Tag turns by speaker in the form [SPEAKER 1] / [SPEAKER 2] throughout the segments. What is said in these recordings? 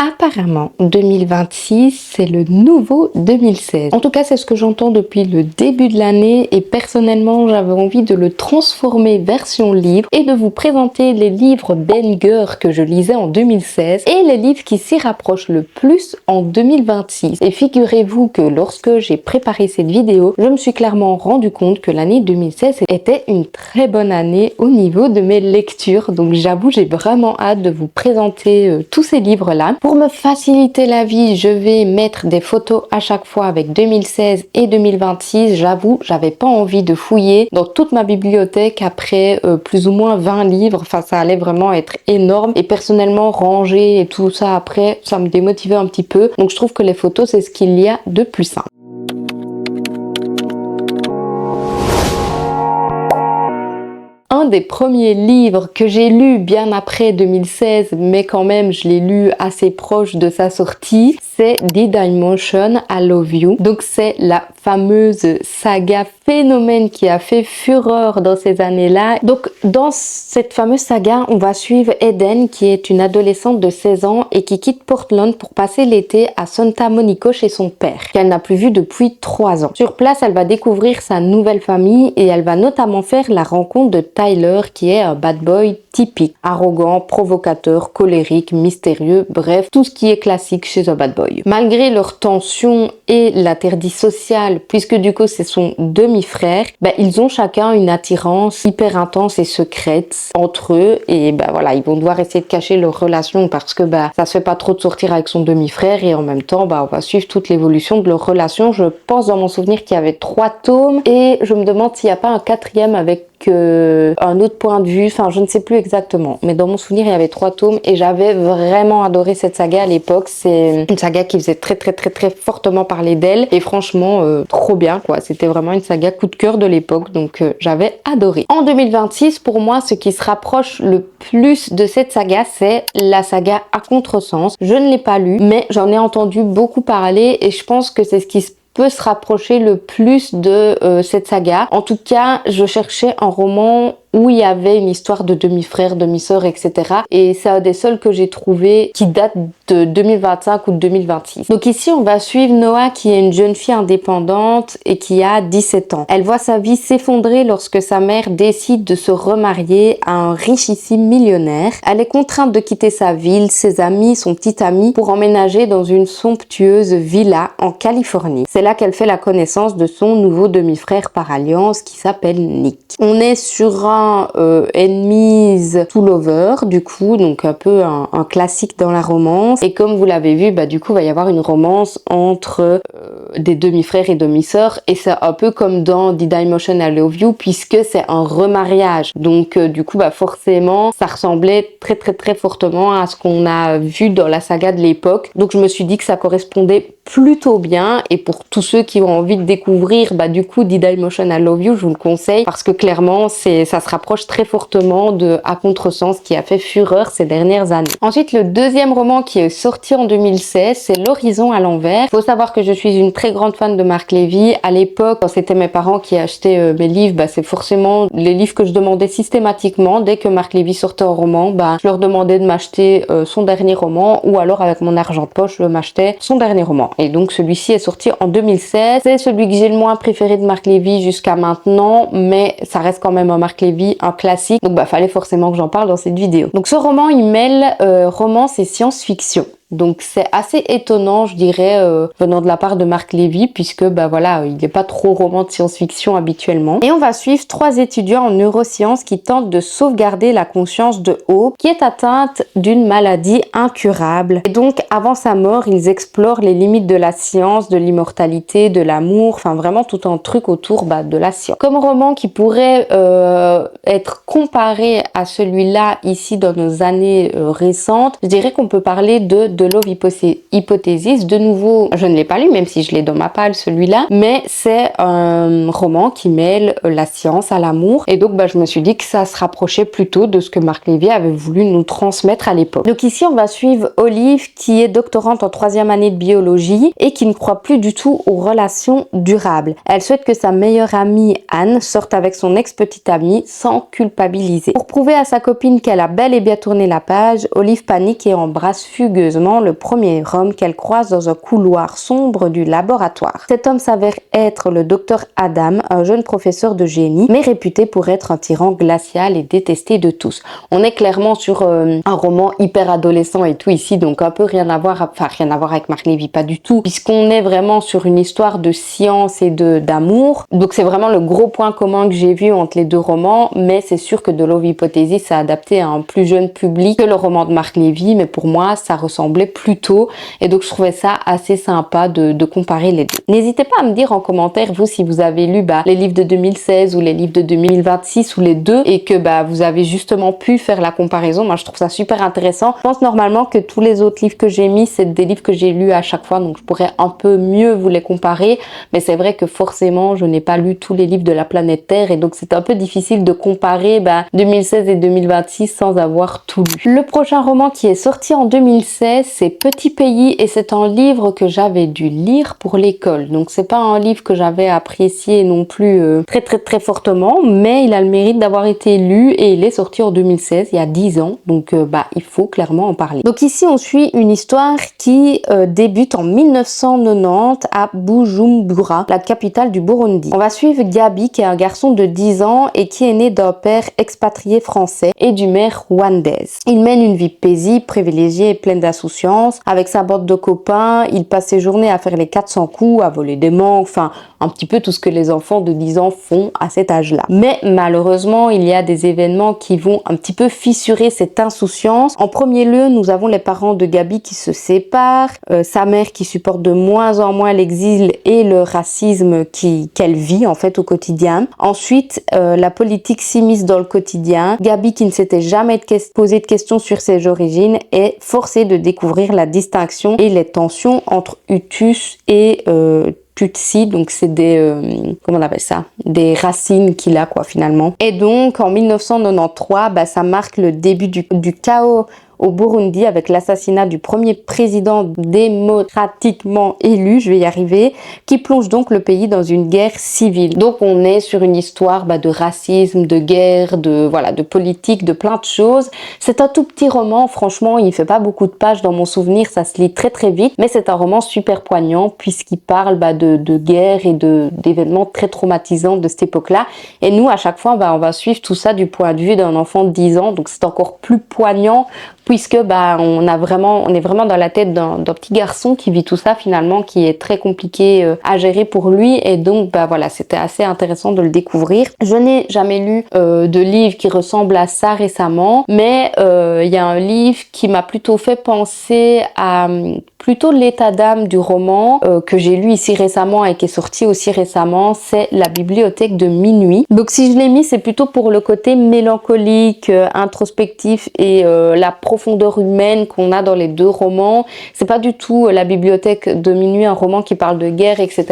[SPEAKER 1] Apparemment, 2026, c'est le nouveau 2016. En tout cas, c'est ce que j'entends depuis le début de l'année et personnellement, j'avais envie de le transformer version livre et de vous présenter les livres banger que je lisais en 2016 et les livres qui s'y rapprochent le plus en 2026. Et figurez-vous que lorsque j'ai préparé cette vidéo, je me suis clairement rendu compte que l'année 2016 était une très bonne année au niveau de mes lectures. Donc j'avoue, j'ai vraiment hâte de vous présenter tous ces livres-là. Pour me faciliter la vie, je vais mettre des photos à chaque fois avec 2016 et 2026. J'avoue, j'avais pas envie de fouiller dans toute ma bibliothèque après plus ou moins 20 livres. Enfin, ça allait vraiment être énorme. Et personnellement, ranger et tout ça après, ça me démotivait un petit peu. Donc je trouve que les photos, c'est ce qu'il y a de plus simple. Un des premiers livres que j'ai lu bien après 2016, mais quand même je l'ai lu assez proche de sa sortie, c'est D-Dimension, I Love You. Donc c'est la fameuse saga phénomène qui a fait fureur dans ces années-là. Donc dans cette fameuse saga, on va suivre Eden qui est une adolescente de 16 ans et qui quitte Portland pour passer l'été à Santa Monica chez son père, qu'elle n'a plus vu depuis 3 ans. Sur place, elle va découvrir sa nouvelle famille et elle va notamment faire la rencontre de Tyler qui est un bad boy typique, arrogant, provocateur, colérique, mystérieux, bref, tout ce qui est classique chez un bad boy. Malgré leur tension et l'interdit social, puisque du coup c'est son demi-frère, ils ont chacun une attirance hyper intense et secrète entre eux et voilà, ils vont devoir essayer de cacher leur relation parce que ça se fait pas trop de sortir avec son demi-frère et en même temps on va suivre toute l'évolution de leur relation. Je pense dans mon souvenir qu'il y avait 3 tomes et je me demande s'il n'y a pas un 4e avec un autre point de vue, enfin je ne sais plus exactement, mais dans mon souvenir il y avait 3 tomes et j'avais vraiment adoré cette saga à l'époque. C'est une saga qui faisait très fortement parler d'elle et franchement trop bien quoi, c'était vraiment une saga coup de cœur de l'époque, donc j'avais adoré. En 2026, pour moi ce qui se rapproche le plus de cette saga, c'est la saga À Contresens. Je ne l'ai pas lu mais j'en ai entendu beaucoup parler et je pense que c'est ce qui peut se rapprocher le plus de cette saga. En tout cas, je cherchais un roman où il y avait une histoire de demi-frère, demi-sœur, etc. Et c'est un des seuls que j'ai trouvé qui date de 2025 ou de 2026. Donc ici, on va suivre Noah qui est une jeune fille indépendante et qui a 17 ans. Elle voit sa vie s'effondrer lorsque sa mère décide de se remarier à un richissime millionnaire. Elle est contrainte de quitter sa ville, ses amis, son petit ami pour emménager dans une somptueuse villa en Californie. C'est là qu'elle fait la connaissance de son nouveau demi-frère par alliance qui s'appelle Nick. On est sur un Enemies to Lover du coup, donc un peu un classique dans la romance et comme vous l'avez vu, du coup il va y avoir une romance entre des demi-frères et demi-sœurs et c'est un peu comme dans D-Dimension, I Love You puisque c'est un remariage, donc du coup forcément ça ressemblait très fortement à ce qu'on a vu dans la saga de l'époque, donc je me suis dit que ça correspondait plutôt bien et pour tous ceux qui ont envie de découvrir du coup D-Dimension, I Love You, je vous le conseille parce que clairement ça se rapproche très fortement de À Contresens qui a fait fureur ces dernières années. Ensuite, le deuxième roman qui est sorti en 2016, c'est L'Horizon à l'envers. Faut savoir que je suis une très grande fan de Marc Lévy. À l'époque, quand c'était mes parents qui achetaient mes livres, c'est forcément les livres que je demandais systématiquement. Dès que Marc Lévy sortait un roman, je leur demandais de m'acheter son dernier roman ou alors avec mon argent de poche, je m'achetais son dernier roman. Et donc celui-ci est sorti en 2016. C'est celui que j'ai le moins préféré de Marc Lévy jusqu'à maintenant, mais ça reste quand même un Marc Lévy, un classique, donc fallait forcément que j'en parle dans cette vidéo. Donc ce roman il mêle romance et science-fiction. Donc c'est assez étonnant, je dirais, venant de la part de Marc Lévy, puisque voilà, il n'est pas trop roman de science-fiction habituellement. Et on va suivre 3 étudiants en neurosciences qui tentent de sauvegarder la conscience de Hope, qui est atteinte d'une maladie incurable. Et donc avant sa mort, ils explorent les limites de la science, de l'immortalité, de l'amour, enfin vraiment tout un truc autour de la science. Comme roman qui pourrait être comparé à celui-là ici dans nos années récentes, je dirais qu'on peut parler de Love Hypothesis. De nouveau, je ne l'ai pas lu, même si je l'ai dans ma palle celui-là, mais c'est un roman qui mêle la science à l'amour, et donc je me suis dit que ça se rapprochait plutôt de ce que Marc Lévy avait voulu nous transmettre à l'époque. Donc ici, on va suivre Olive, qui est doctorante en 3e année de biologie et qui ne croit plus du tout aux relations durables. Elle souhaite que sa meilleure amie Anne sorte avec son ex-petite amie sans culpabiliser. Pour prouver à sa copine qu'elle a bel et bien tourné la page, Olive panique et embrasse fugueusement événement le premier homme qu'elle croise dans un couloir sombre du laboratoire. Cet homme s'avère être le docteur Adam, un jeune professeur de génie, mais réputé pour être un tyran glacial et détesté de tous. On est clairement sur un roman hyper adolescent et tout ici, donc un peu rien à voir avec Marc Lévy, pas du tout, puisqu'on est vraiment sur une histoire de science et d'amour. Donc c'est vraiment le gros point commun que j'ai vu entre les deux romans, mais c'est sûr que The Love Hypothesis c'est adapté à un plus jeune public que le roman de Marc Lévy, mais pour moi ça ressemblait plutôt, et donc je trouvais ça assez sympa de comparer les deux. N'hésitez pas à me dire en commentaire vous si vous avez lu les livres de 2016 ou les livres de 2026 ou les deux, et que vous avez justement pu faire la comparaison. Moi je trouve ça super intéressant. Je pense normalement que tous les autres livres que j'ai mis c'est des livres que j'ai lus à chaque fois, donc je pourrais un peu mieux vous les comparer, mais c'est vrai que forcément je n'ai pas lu tous les livres de la planète Terre, et donc c'est un peu difficile de comparer 2016 et 2026 sans avoir tout lu. Le prochain roman qui est sorti en 2016 c'est Petit Pays, et c'est un livre que j'avais dû lire pour l'école, donc c'est pas un livre que j'avais apprécié non plus très fortement, mais il a le mérite d'avoir été lu et il est sorti en 2016, il y a 10 ans, donc il faut clairement en parler. Donc ici on suit une histoire qui débute en 1990 à Bujumbura, la capitale du Burundi. On va suivre Gabi qui est un garçon de 10 ans et qui est né d'un père expatrié français et d'une mère rwandaise. Il mène une vie paisible, privilégiée et pleine d'insouciance. Avec sa bande de copains, il passe ses journées à faire les 400 coups, à voler des mangues, enfin un petit peu tout ce que les enfants de 10 ans font à cet âge-là. Mais malheureusement, il y a des événements qui vont un petit peu fissurer cette insouciance. En premier lieu, nous avons les parents de Gabi qui se séparent, sa mère qui supporte de moins en moins l'exil et le racisme qu'elle vit en fait au quotidien. Ensuite, la politique s'immisce dans le quotidien. Gabi, qui ne s'était jamais posé de questions sur ses origines, est forcée de découvrir la distinction et les tensions entre Hutus et Tutsi, donc c'est des comment on appelle ça, des racines qu'il a finalement. Et donc en 1993 ça marque le début du chaos au Burundi avec l'assassinat du premier président démocratiquement élu, je vais y arriver, qui plonge donc le pays dans une guerre civile. Donc on est sur une histoire de racisme, de guerre, de politique, de plein de choses. C'est un tout petit roman, franchement il fait pas beaucoup de pages dans mon souvenir, ça se lit très vite, mais c'est un roman super poignant puisqu'il parle de guerre et d'événements très traumatisants de cette époque-là. Et nous à chaque fois on va suivre tout ça du point de vue d'un enfant de 10 ans, donc c'est encore plus poignant puisque on est vraiment dans la tête d'un petit garçon qui vit tout ça finalement, qui est très compliqué à gérer pour lui, et donc voilà, c'était assez intéressant de le découvrir. Je n'ai jamais lu de livre qui ressemble à ça récemment, mais il y a un livre qui m'a plutôt fait penser à plutôt l'état d'âme du roman que j'ai lu ici récemment et qui est sorti aussi récemment, c'est La Bibliothèque de minuit. Donc si je l'ai mis, c'est plutôt pour le côté mélancolique, introspectif et la profondeur humaine qu'on a dans les deux romans. C'est pas du tout La Bibliothèque de minuit, un roman qui parle de guerre, etc.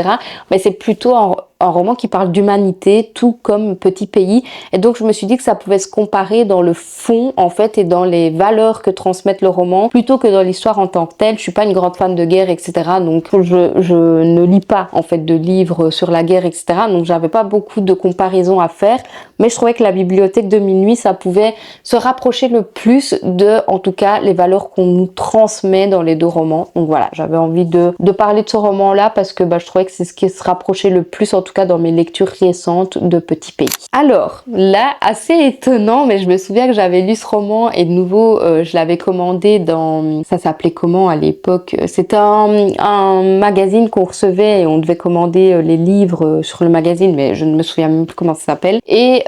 [SPEAKER 1] Mais c'est plutôt un roman qui parle d'humanité, tout comme Petit Pays. Et donc je me suis dit que ça pouvait se comparer dans le fond en fait et dans les valeurs que transmettent le roman, plutôt que dans l'histoire en tant que telle. Je suis pas une grande fan de guerre, etc. Donc je ne lis pas en fait de livres sur la guerre, etc. Donc j'avais pas beaucoup de comparaisons à faire, mais je trouvais que La Bibliothèque de minuit, ça pouvait se rapprocher le plus de, en tout cas, les valeurs qu'on nous transmet dans les deux romans. Donc voilà, j'avais envie de parler de ce roman-là parce que je trouvais que c'est ce qui se rapprochait le plus, en tout cas dans mes lectures récentes de Petit Pays. Alors là, assez étonnant, mais je me souviens que j'avais lu ce roman et de nouveau je l'avais commandé dans, ça s'appelait comment à l'époque, c'était un magazine qu'on recevait et on devait commander les livres sur le magazine, mais je ne me souviens même plus comment ça s'appelle. Et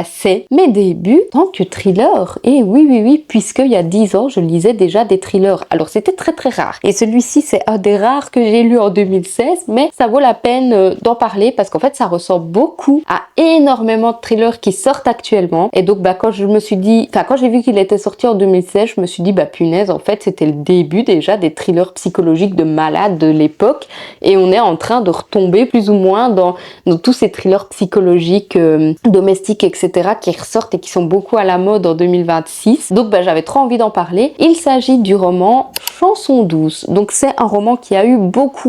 [SPEAKER 1] c'est mes débuts en tant que thriller. Et oui, puisqu'il y a 10 ans je lisais déjà des thrillers. Alors c'était très rare, et celui-ci c'est un des rares que j'ai lu en 2016, mais ça vaut la peine d'en parler parce qu'en fait ça ressemble beaucoup à énormément de thrillers qui sortent actuellement. Et donc quand je me suis dit, quand j'ai vu qu'il était sorti en 2016, je me suis dit punaise, en fait c'était le début déjà des thrillers psychologiques de malades de l'époque, et on est en train de retomber plus ou moins dans tous ces thrillers psychologiques domestiques, etc. qui ressortent et qui sont beaucoup à la mode en 2026. Donc j'avais trop envie d'en parler. Il s'agit du roman Chanson douce. Donc c'est un roman qui a eu beaucoup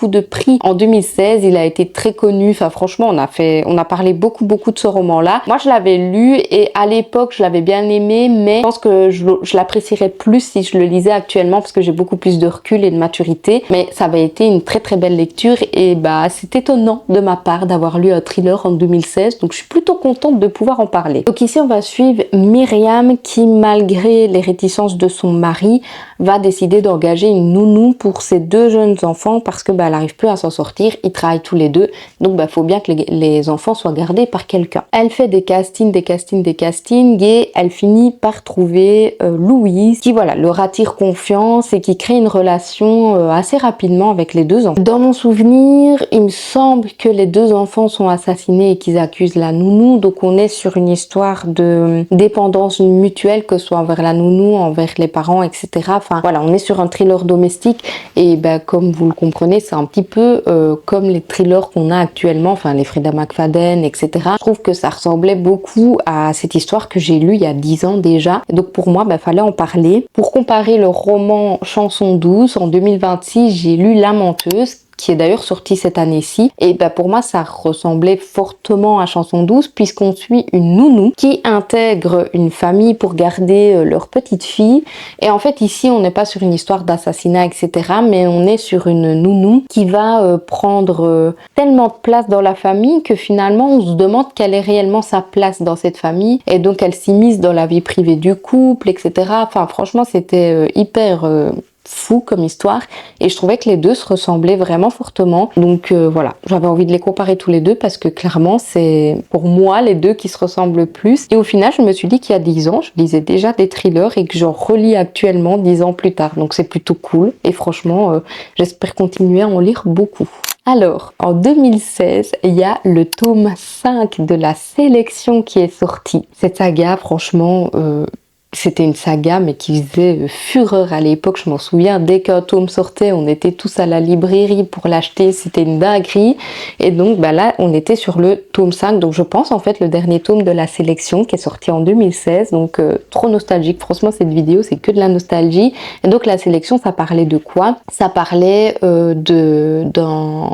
[SPEAKER 1] de prix en 2016. Il a été très très connu. Enfin franchement, on a parlé beaucoup de ce roman-là. Moi je l'avais lu et à l'époque je l'avais bien aimé, mais je pense que je l'apprécierais plus si je le lisais actuellement parce que j'ai beaucoup plus de recul et de maturité. Mais ça avait été une très belle lecture et bah c'est étonnant de ma part d'avoir lu un thriller en 2016. Donc je suis plutôt contente de pouvoir en parler. Donc ici on va suivre Myriam qui, malgré les réticences de son mari, va décider d'engager une nounou pour ses 2 jeunes enfants parce que elle n'arrive plus à s'en sortir. Ils travaillent tous les deux, donc faut bien que les enfants soient gardés par quelqu'un. Elle fait des castings et elle finit par trouver Louise qui leur attire confiance et qui crée une relation assez rapidement avec les 2 enfants. Dans mon souvenir, il me semble que les 2 enfants sont assassinés et qu'ils accusent la nounou, donc on est sur une histoire de dépendance mutuelle, que ce soit envers la nounou, envers les parents, etc. Enfin voilà, on est sur un thriller domestique et comme vous le comprenez, c'est un petit peu comme les thrillers qu'on a actuellement, enfin les Frida McFadden, etc. Je trouve que ça ressemblait beaucoup à cette histoire que j'ai lue il y a 10 ans déjà. Donc pour moi, fallait en parler. Pour comparer le roman Chanson douce, en 2026, j'ai lu La Menteuse, qui est d'ailleurs sorti cette année-ci. Et pour moi, ça ressemblait fortement à Chanson douce puisqu'on suit une nounou qui intègre une famille pour garder leur petite fille. Et en fait, ici, on n'est pas sur une histoire d'assassinat, etc. mais on est sur une nounou qui va prendre tellement de place dans la famille que finalement, on se demande quelle est réellement sa place dans cette famille. Et donc, elle s'immisce dans la vie privée du couple, etc. Enfin, franchement, c'était hyper fou comme histoire et je trouvais que les 2 se ressemblaient vraiment fortement, donc voilà, j'avais envie de les comparer tous les 2 parce que clairement c'est pour moi les 2 qui se ressemblent le plus. Et au final je me suis dit qu'il y a 10 ans je lisais déjà des thrillers et que j'en relis actuellement 10 ans plus tard, donc c'est plutôt cool et franchement j'espère continuer à en lire beaucoup. Alors, en 2016, il y a le tome 5 de La Sélection qui est sorti. Cette saga, franchement, c'était une saga mais qui faisait fureur à l'époque, je m'en souviens, dès qu'un tome sortait on était tous à la librairie pour l'acheter, c'était une dinguerie. Et donc là on était sur le tome 5, donc je pense en fait le dernier tome de La Sélection qui est sorti en 2016, donc trop nostalgique, franchement cette vidéo c'est que de la nostalgie. Et donc La Sélection ça parlait de quoi? Ça parlait d'un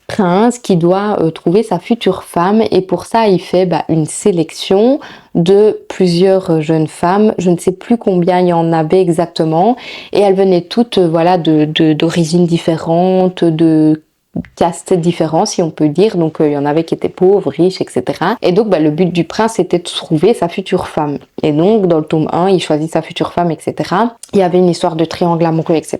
[SPEAKER 1] prince qui doit trouver sa future femme et pour ça il fait une sélection de plusieurs jeunes femmes, je ne sais plus combien il y en avait exactement et elles venaient toutes d'origines différentes, de castes différents si on peut dire, donc il y en avait qui étaient pauvres, riches, etc. Et donc le but du prince c'était de trouver sa future femme. Et donc dans le tome 1 il choisit sa future femme, etc. Il y avait une histoire de triangle amoureux, etc.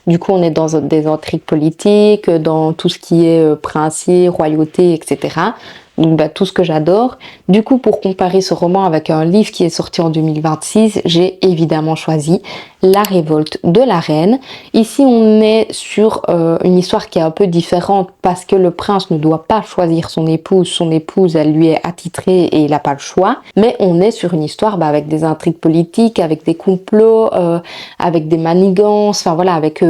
[SPEAKER 1] Du coup on est dans des intrigues politiques, dans tout ce qui est princier, royauté, etc. Donc tout ce que j'adore. Du coup, pour comparer ce roman avec un livre qui est sorti en 2026, j'ai évidemment choisi La Révolte de la Reine. Ici, on est sur une histoire qui est un peu différente parce que le prince ne doit pas choisir son épouse, elle lui est attitrée et il n'a pas le choix. Mais on est sur une histoire avec des intrigues politiques, avec des complots, avec des manigances, enfin voilà, avec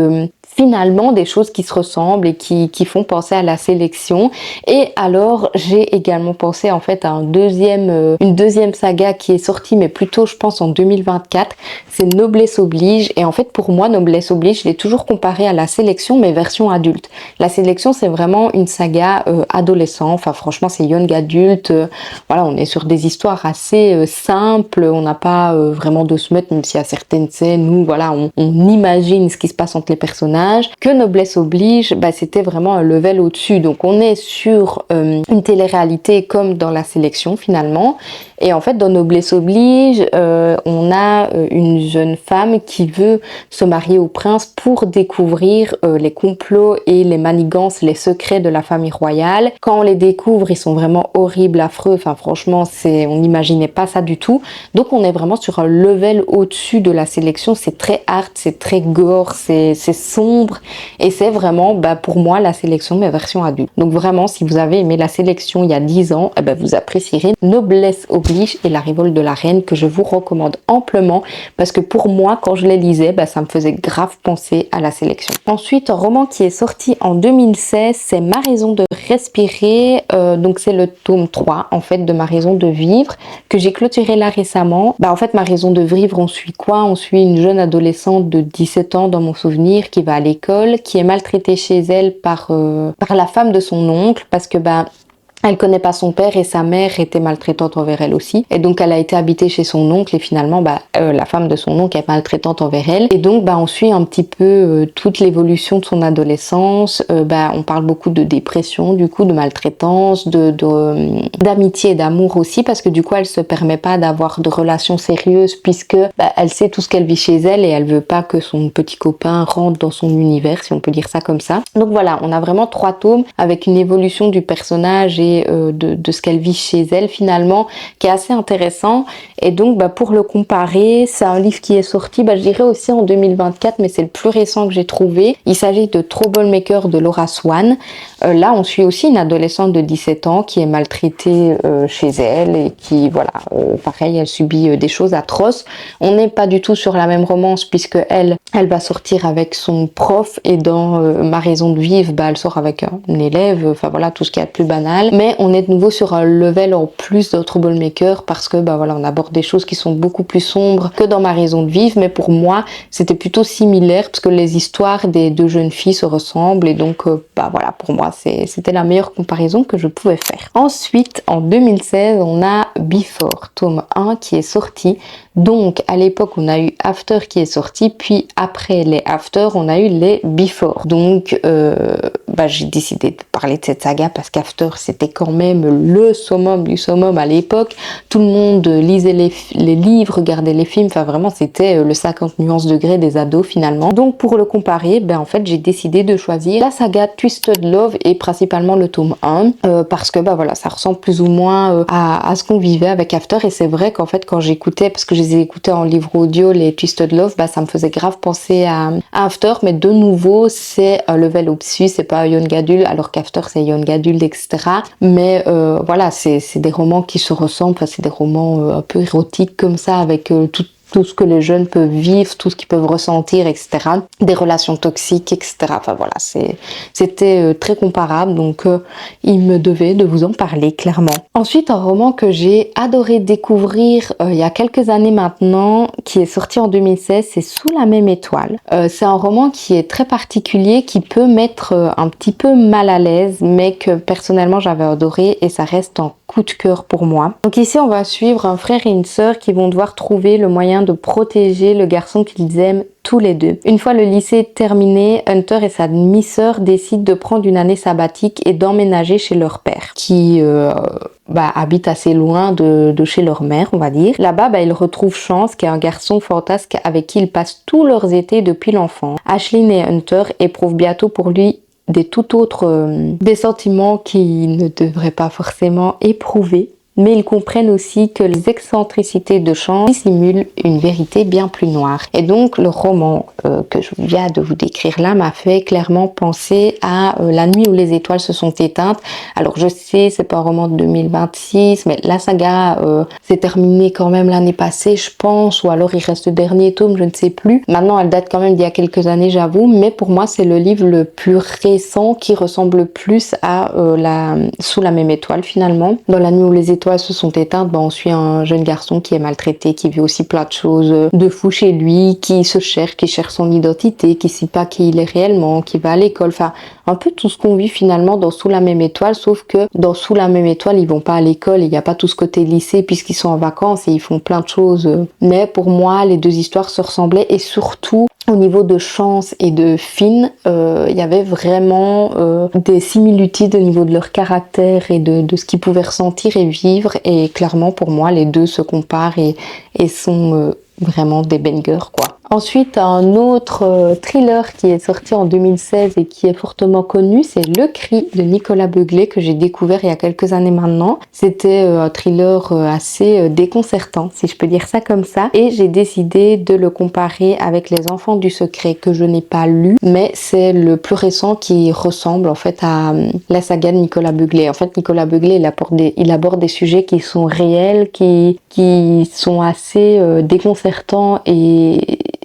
[SPEAKER 1] finalement des choses qui se ressemblent et qui font penser à La Sélection. Et alors j'ai également pensé en fait à une deuxième saga qui est sortie mais plutôt je pense en 2024, c'est Noblesse Oblige. Et en fait pour moi Noblesse Oblige je l'ai toujours comparé à La Sélection mais version adulte. La Sélection c'est vraiment une saga adolescent, enfin franchement c'est young adulte, voilà, on est sur des histoires assez simples, on n'a pas vraiment de se mettre, même s'il y a certaines scènes où voilà on imagine ce qui se passe entre les personnages. Que Noblesse Oblige, c'était vraiment un level au-dessus. Donc on est sur une télé-réalité comme dans La Sélection finalement. Et en fait dans Noblesse Oblige, on a une jeune femme qui veut se marier au prince pour découvrir les complots et les manigances, les secrets de la famille royale. Quand on les découvre, ils sont vraiment horribles, affreux. Enfin franchement, on n'imaginait pas ça du tout. Donc on est vraiment sur un level au-dessus de La Sélection. C'est très art, c'est très gore, c'est sombre. Et c'est vraiment pour moi La Sélection mais version adulte. Donc vraiment si vous avez aimé La Sélection il y a 10 ans, vous apprécierez Noblesse Oblige et La Révolte de la Reine que je vous recommande amplement parce que pour moi quand je les lisais ça me faisait grave penser à La Sélection. Ensuite un roman qui est sorti en 2016 c'est Ma raison de respirer. Donc c'est le tome 3 en fait de Ma raison de vivre que j'ai clôturé là récemment. En fait Ma raison de vivre, on suit quoi? On suit une jeune adolescente de 17 ans dans mon souvenir qui va à l'école, qui est maltraitée chez elle par la femme de son oncle parce que elle connaît pas son père et sa mère était maltraitante envers elle aussi. Et donc elle a été habitée chez son oncle et finalement la femme de son oncle est maltraitante envers elle. Et donc on suit un petit peu toute l'évolution de son adolescence. On parle beaucoup de dépression, du coup de maltraitance, d'amitié et d'amour aussi parce que du coup elle se permet pas d'avoir de relations sérieuses puisque elle sait tout ce qu'elle vit chez elle et elle veut pas que son petit copain rentre dans son univers, si on peut dire ça comme ça. Donc voilà, on a vraiment 3 tomes avec une évolution du personnage et de ce qu'elle vit chez elle finalement qui est assez intéressant. Et donc pour le comparer, c'est un livre qui est sorti je dirais aussi en 2024 mais c'est le plus récent que j'ai trouvé. Il s'agit de Troublemaker de Laura Swan. Là on suit aussi une adolescente de 17 ans qui est maltraitée chez elle et qui pareil elle subit des choses atroces. On n'est pas du tout sur la même romance puisque elle va sortir avec son prof et dans Ma raison de vivre elle sort avec un élève, tout ce qu'il y a de plus banal. Mais on est de nouveau sur un level en plus de Troublemaker parce que on aborde des choses qui sont beaucoup plus sombres que dans Ma raison de vivre, mais pour moi c'était plutôt similaire parce que les histoires des 2 jeunes filles se ressemblent et donc pour moi c'était la meilleure comparaison que je pouvais faire. Ensuite en 2016 on a Before tome 1 qui est sorti. Donc à l'époque on a eu After qui est sorti, puis après les After on a eu les Before. Donc j'ai décidé de parler de cette saga parce qu'After c'était quand même le summum du summum à l'époque. Tout le monde lisait les livres, regardait les films, vraiment c'était le 50 nuances degrés des ados finalement. Donc pour le comparer, en fait j'ai décidé de choisir la saga Twisted Love et principalement le tome 1 parce que ça ressemble plus ou moins à ce qu'on vivait avec After. Et c'est vrai qu'en fait quand j'écoutais, parce que je les ai écoutés en livre audio, les Twisted Love, ça me faisait grave penser à After, mais de nouveau c'est un level au-dessus, c'est pas young adult alors qu'After c'est young adult, etc. Mais c'est des romans qui se ressemblent, c'est des romans un peu érotiques comme ça avec tout ce que les jeunes peuvent vivre, tout ce qu'ils peuvent ressentir, etc. Des relations toxiques, etc. C'était très comparable, donc il me devait de vous en parler clairement. Ensuite, un roman que j'ai adoré découvrir il y a quelques années maintenant, qui est sorti en 2016, c'est Sous la même étoile. C'est un roman qui est très particulier, qui peut mettre un petit peu mal à l'aise, mais que personnellement j'avais adoré et ça reste un coup de cœur pour moi. Donc ici on va suivre un frère et une sœur qui vont devoir trouver le moyen de protéger le garçon qu'ils aiment tous les deux. Une fois le lycée terminé, Hunter et sa demi-sœur décident de prendre une année sabbatique et d'emménager chez leur père, qui habite assez loin de chez leur mère, on va dire. Là-bas, ils retrouvent Chance, qui est un garçon fantasque avec qui ils passent tous leurs étés depuis l'enfance. Ashlyn et Hunter éprouvent bientôt pour lui des sentiments qu'ils ne devraient pas forcément éprouver. Mais ils comprennent aussi que les excentricités de Chance dissimulent une vérité bien plus noire. Et donc le roman que je viens de vous décrire là m'a fait clairement penser à La nuit où les étoiles se sont éteintes. Alors je sais, c'est pas un roman de 2026, mais la saga s'est terminée quand même l'année passée, je pense, ou alors il reste le dernier tome, je ne sais plus. Maintenant, elle date quand même d'il y a quelques années, j'avoue, mais pour moi, c'est le livre le plus récent qui ressemble le plus à Sous la même étoile finalement. Dans La nuit où les étoiles se sont éteintes, on suit un jeune garçon qui est maltraité, qui vit aussi plein de choses de fou chez lui, qui se cherche, qui cherche son identité, qui sait pas qui il est réellement, qui va à l'école, un peu tout ce qu'on vit finalement dans Sous la même étoile, sauf que dans Sous la même étoile, ils vont pas à l'école, il n'y a pas tout ce côté lycée puisqu'ils sont en vacances et ils font plein de choses. Mais pour moi, les 2 histoires se ressemblaient et surtout, au niveau de Chance et de Finn, il y avait vraiment des similitudes au niveau de leur caractère et de ce qu'ils pouvaient ressentir et vivre. Et clairement, pour moi, les 2 se comparent et sont vraiment des bangers, quoi. Ensuite, un autre thriller qui est sorti en 2016 et qui est fortement connu, c'est Le Cri de Nicolas Beuglet que j'ai découvert il y a quelques années maintenant. C'était un thriller assez déconcertant, si je peux dire ça comme ça. Et j'ai décidé de le comparer avec Les Enfants du Secret que je n'ai pas lu, mais c'est le plus récent qui ressemble en fait à la saga de Nicolas Beuglet. En fait, Nicolas Beuglet, il aborde des sujets qui sont réels, qui sont assez déconcertants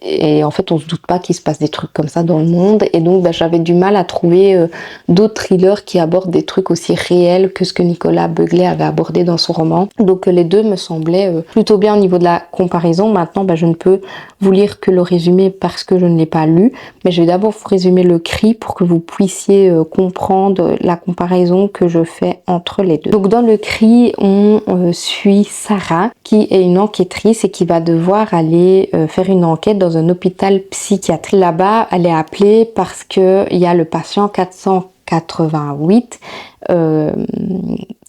[SPEAKER 1] et en fait on se doute pas qu'il se passe des trucs comme ça dans le monde, et donc j'avais du mal à trouver d'autres thrillers qui abordent des trucs aussi réels que ce que Nicolas Beuglet avait abordé dans son roman. Donc les deux me semblaient plutôt bien au niveau de la comparaison. Maintenant je ne peux vous lire que le résumé parce que je ne l'ai pas lu, mais je vais d'abord vous résumer le cri pour que vous puissiez comprendre la comparaison que je fais entre les deux. Donc dans le cri, on suit Sarah qui est une enquêtrice et qui va devoir aller faire une enquête dans un hôpital psychiatrique. Là-bas, elle est appelée parce que il y a le patient 488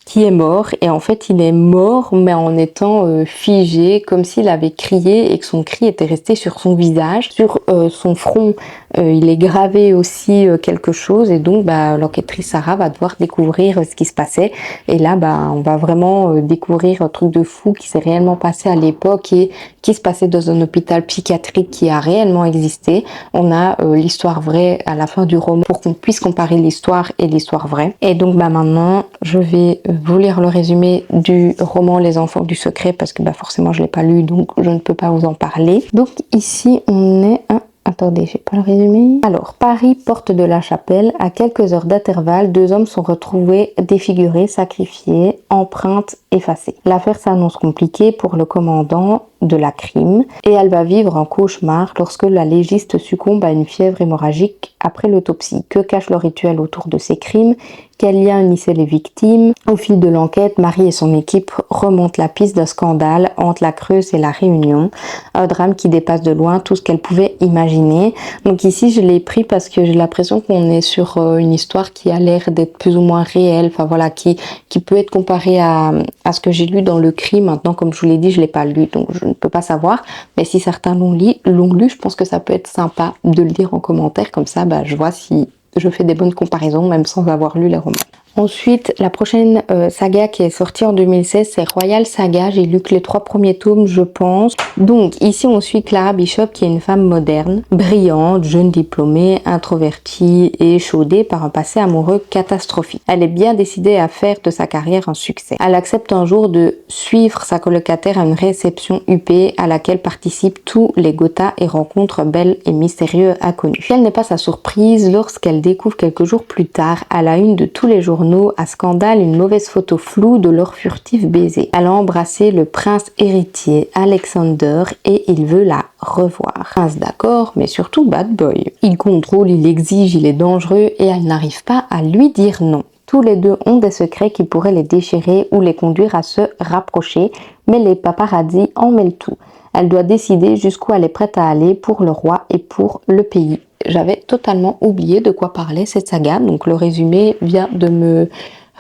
[SPEAKER 1] qui est mort, et en fait il est mort mais en étant figé, comme s'il avait crié et que son cri était resté sur son visage. Sur son front il est gravé aussi quelque chose, et donc l'enquêtrice Sarah va devoir découvrir ce qui se passait, et là on va vraiment découvrir un truc de fou qui s'est réellement passé à l'époque et qui se passait dans un hôpital psychiatrique qui a réellement existé. On a l'histoire vraie à la fin du roman pour qu'on puisse comparer l'histoire et l'histoire vraie. Et donc maintenant je vais vous lire le résumé du roman Les Enfants du Secret parce que forcément je l'ai pas lu, donc je ne peux pas vous en parler. Donc ici on est à... Attendez, j'ai pas le résumé. Alors, Paris, porte de la Chapelle, à quelques heures d'intervalle, 2 hommes sont retrouvés défigurés, sacrifiés, empreintes effacées. L'affaire s'annonce compliquée pour le commandant de la crime et elle va vivre un cauchemar lorsque la légiste succombe à une fièvre hémorragique après l'autopsie. Que cache le rituel autour de ces crimes? Quel lien unissait les victimes? Au fil de l'enquête, Marie et son équipe remontent la piste d'un scandale entre la Creuse et la Réunion. Un drame qui dépasse de loin tout ce qu'elle pouvait imaginer. Donc ici, je l'ai pris parce que j'ai l'impression qu'on est sur une histoire qui a l'air d'être plus ou moins réelle. Enfin voilà, qui peut être comparée à ce que j'ai lu dans le cri. Maintenant, comme je vous l'ai dit, je l'ai pas lu, donc je ne peux pas savoir. Mais si certains l'ont lu, je pense que ça peut être sympa de le dire en commentaire. Comme ça, je vois si je fais des bonnes comparaisons, même sans avoir lu les romans. Ensuite, la prochaine saga qui est sortie en 2016, c'est Royal Saga. J'ai lu que les 3 premiers tomes, je pense. Donc, ici, on suit Clara Bishop, qui est une femme moderne, brillante, jeune diplômée, introvertie et échaudée par un passé amoureux catastrophique. Elle est bien décidée à faire de sa carrière un succès. Elle accepte un jour de suivre sa colocataire à une réception huppée à laquelle participent tous les Gotha et rencontre belle et mystérieux inconnus. Quelle n'est pas sa surprise lorsqu'elle découvre quelques jours plus tard, à la une de tous les journaux, à scandale, une mauvaise photo floue de leur furtif baiser. Elle a embrassé le prince héritier Alexander et il veut la revoir. Prince d'accord, mais surtout bad boy. Il contrôle, il exige, il est dangereux et elle n'arrive pas à lui dire non. Tous les deux ont des secrets qui pourraient les déchirer ou les conduire à se rapprocher, mais les paparazzis en mêlent tout. Elle doit décider jusqu'où elle est prête à aller pour le roi et pour le pays. J'avais totalement oublié de quoi parlait cette saga, donc le résumé vient de me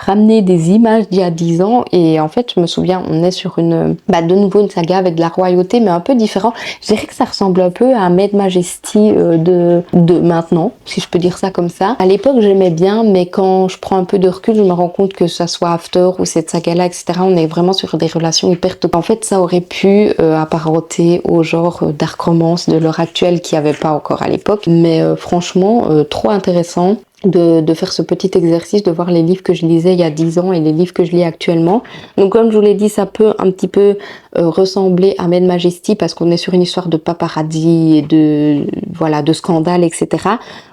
[SPEAKER 1] ramener des images d'il y a 10 ans, et en fait je me souviens, on est sur de nouveau une saga avec de la royauté mais un peu différent. Je dirais que ça ressemble un peu à Maid Majesty de maintenant, si je peux dire ça comme ça. À l'époque j'aimais bien, mais quand je prends un peu de recul, je me rends compte que ça soit After ou cette saga là, etc., on est vraiment sur des relations hyper top. En fait ça aurait pu apparenter au genre dark romance de l'heure actuelle qu'il n'y avait pas encore à l'époque, mais franchement trop intéressant de faire ce petit exercice, de voir les livres que je lisais il y a 10 ans et les livres que je lis actuellement. Donc comme je vous l'ai dit, ça peut un petit peu ressembler à Maid Majesty parce qu'on est sur une histoire de paparazzi et de scandale, etc.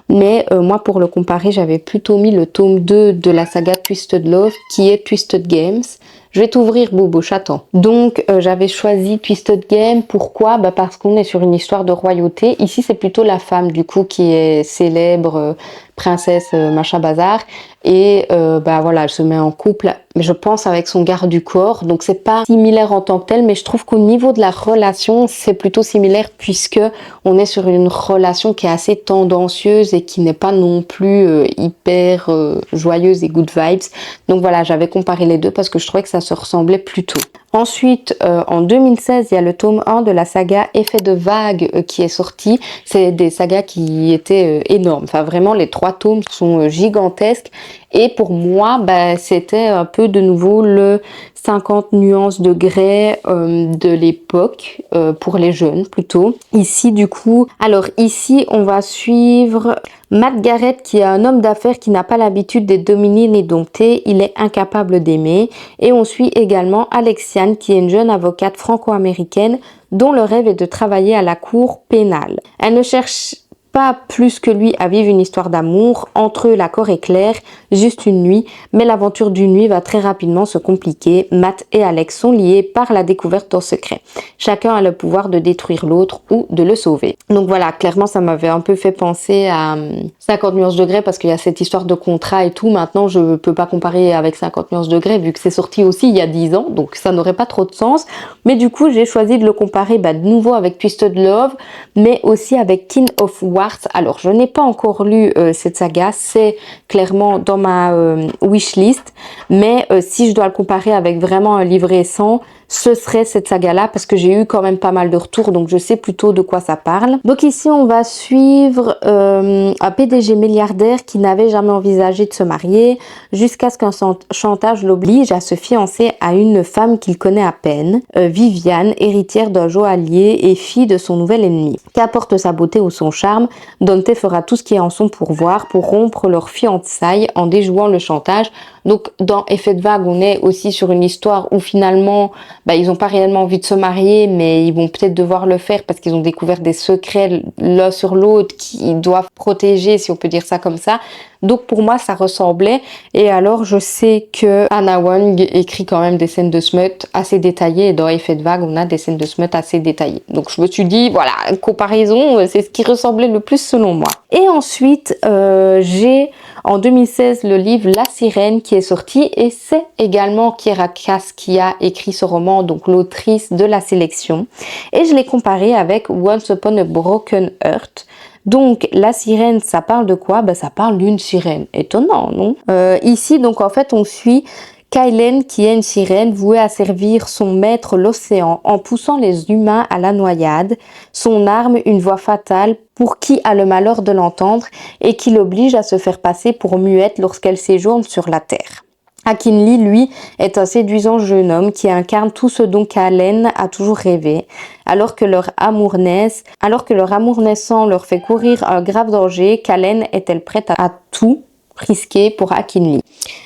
[SPEAKER 1] Mais moi, pour le comparer, j'avais plutôt mis le tome 2 de la saga Twisted Love, qui est Twisted Games. Je vais t'ouvrir, Bobo, j'attends. Donc, j'avais choisi Twisted Game. Pourquoi? Parce qu'on est sur une histoire de royauté. Ici, c'est plutôt la femme, du coup, qui est célèbre, princesse, machin bazar. Et elle se met en couple, je pense, avec son garde du corps. Donc, c'est pas similaire en tant que tel, mais je trouve qu'au niveau de la relation, c'est plutôt similaire puisque on est sur une relation qui est assez tendancieuse et qui n'est pas non plus hyper joyeuse et good vibes. Donc voilà, j'avais comparé les deux parce que je trouvais que ça se ressemblait plutôt. Ensuite, en 2016, il y a le tome 1 de la saga Effet de vague qui est sorti. C'est des sagas qui étaient énormes. Enfin, vraiment, les 3 tomes sont gigantesques. Et pour moi, c'était un peu de nouveau le 50 nuances de Grey de l'époque, pour les jeunes plutôt. Ici du coup, alors ici on va suivre Matt Garrett qui est un homme d'affaires qui n'a pas l'habitude d'être dominé ni dompté, il est incapable d'aimer. Et on suit également Alexiane qui est une jeune avocate franco-américaine dont le rêve est de travailler à la cour pénale. Elle ne cherche pas plus que lui à vivre une histoire d'amour. Entre eux, l'accord est clair, juste une nuit, mais l'aventure d'une nuit va très rapidement se compliquer. Matt et Alex sont liés par la découverte d'un secret. Chacun a le pouvoir de détruire l'autre ou de le sauver. Donc voilà, clairement, ça m'avait un peu fait penser à 50 nuances de Grey parce qu'il y a cette histoire de contrat et tout. Maintenant, je peux pas comparer avec 50 nuances de Grey vu que c'est sorti aussi il y a 10 ans, donc ça n'aurait pas trop de sens. Mais du coup, j'ai choisi de le comparer de nouveau avec Twisted Love, mais aussi avec King of War. Alors, je n'ai pas encore lu cette saga, c'est clairement dans ma wishlist, mais si je dois le comparer avec vraiment un livre récent, ce serait cette saga-là parce que j'ai eu quand même pas mal de retours, donc je sais plutôt de quoi ça parle. Donc ici, on va suivre un PDG milliardaire qui n'avait jamais envisagé de se marier jusqu'à ce qu'un chantage l'oblige à se fiancer à une femme qu'il connaît à peine, Viviane, héritière d'un joaillier et fille de son nouvel ennemi. Qu'apporte sa beauté ou son charme, Dante fera tout ce qui est en son pouvoir pour rompre leur fiançailles en déjouant le chantage. Donc dans Effet de vague, on est aussi sur une histoire où finalement ils n'ont pas réellement envie de se marier, mais ils vont peut-être devoir le faire parce qu'ils ont découvert des secrets l'un sur l'autre qu'ils doivent protéger, si on peut dire ça comme ça. Donc pour moi, ça ressemblait. Et alors, je sais que Hannah Wang écrit quand même des scènes de smut assez détaillées. Et dans Effet de vague, on a des scènes de smut assez détaillées. Donc je me suis dit, voilà, comparaison, c'est ce qui ressemblait le plus selon moi. Et ensuite, j'ai en 2016 le livre La Sirène qui est sorti. Et c'est également Kiera Cass qui a écrit ce roman, donc l'autrice de la sélection. Et je l'ai comparé avec Once Upon a Broken Heart. Donc, la sirène, ça parle de quoi? Ça parle d'une sirène. Étonnant, non? Ici, donc, en fait, on suit Kylen, qui est une sirène vouée à servir son maître, l'océan, en poussant les humains à la noyade. Son arme, une voix fatale, pour qui a le malheur de l'entendre et qui l'oblige à se faire passer pour muette lorsqu'elle séjourne sur la terre. Akinli, lui, est un séduisant jeune homme qui incarne tout ce dont Kylen a toujours rêvé. Alors que leur amour naissant leur fait courir un grave danger, Kylen est-elle prête à tout risquer pour Akinli?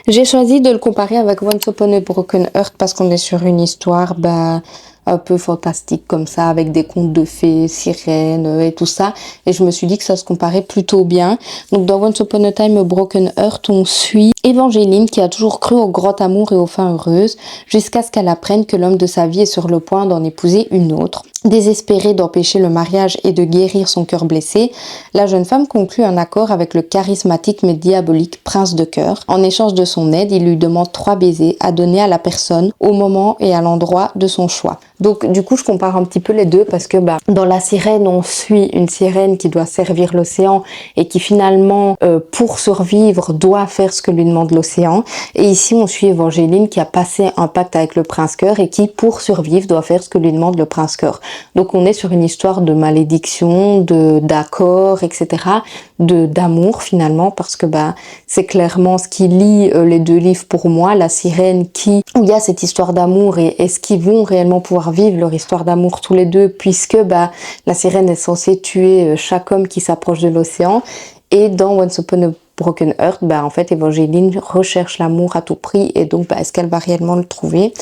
[SPEAKER 1] J'ai choisi de le comparer avec Once Upon a Broken Heart parce qu'on est sur une histoire un peu fantastique comme ça, avec des contes de fées, sirènes et tout ça. Et je me suis dit que ça se comparait plutôt bien. Donc dans Once Upon a Time a Broken Heart, on suit Evangeline qui a toujours cru au grand amour et aux fins heureuses, jusqu'à ce qu'elle apprenne que l'homme de sa vie est sur le point d'en épouser une autre. Désespérée d'empêcher le mariage et de guérir son cœur blessé, la jeune femme conclut un accord avec le charismatique mais diabolique prince de cœur. En échange de son aide, il lui demande 3 baisers à donner à la personne au moment et à l'endroit de son choix. Donc du coup, je compare un petit peu les deux parce que dans La Sirène, on suit une sirène qui doit servir l'océan et qui finalement, pour survivre, doit faire ce que lui demande l'océan. Et ici, on suit Evangeline qui a passé un pacte avec le prince cœur et qui, pour survivre, doit faire ce que lui demande le prince cœur. Donc on est sur une histoire de malédiction, d'accord, etc., d'amour finalement, parce que c'est clairement ce qui lie les deux livres pour moi. La Sirène où il y a cette histoire d'amour et est-ce qu'ils vont réellement pouvoir vivre leur histoire d'amour tous les deux, puisque la sirène est censée tuer chaque homme qui s'approche de l'océan. Et dans Once Upon a Broken Heart, en fait, Evangeline recherche l'amour à tout prix, et donc est-ce qu'elle va réellement le trouver?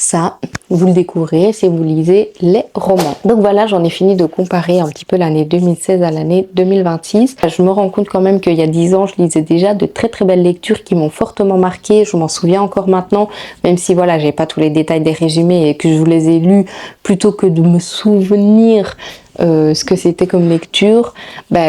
[SPEAKER 1] Ça, vous le découvrez si vous lisez les romans. Donc voilà, j'en ai fini de comparer un petit peu l'année 2016 à l'année 2026. Je me rends compte quand même qu'il y a 10 ans, je lisais déjà de très très belles lectures qui m'ont fortement marqué. Je m'en souviens encore maintenant, même si voilà, j'ai pas tous les détails des résumés et que je vous les ai lus, plutôt que de me souvenir ce que c'était comme lecture,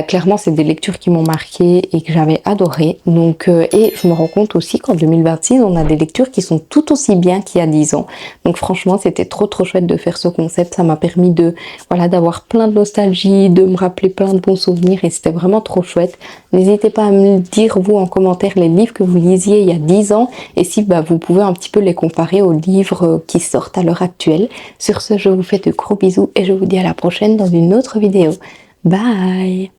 [SPEAKER 1] clairement c'est des lectures qui m'ont marqué et que j'avais adoré. Donc et je me rends compte aussi qu'en 2026 on a des lectures qui sont tout aussi bien qu'il y a 10 ans. Donc franchement c'était trop chouette de faire ce concept. Ça m'a permis d'avoir plein de nostalgie, de me rappeler plein de bons souvenirs et c'était vraiment trop chouette. N'hésitez pas à me dire vous en commentaire les livres que vous lisiez il y a 10 ans et si vous pouvez un petit peu les comparer aux livres qui sortent à l'heure actuelle. Sur ce, je vous fais de gros bisous et je vous dis à la prochaine dans une autre vidéo. Bye!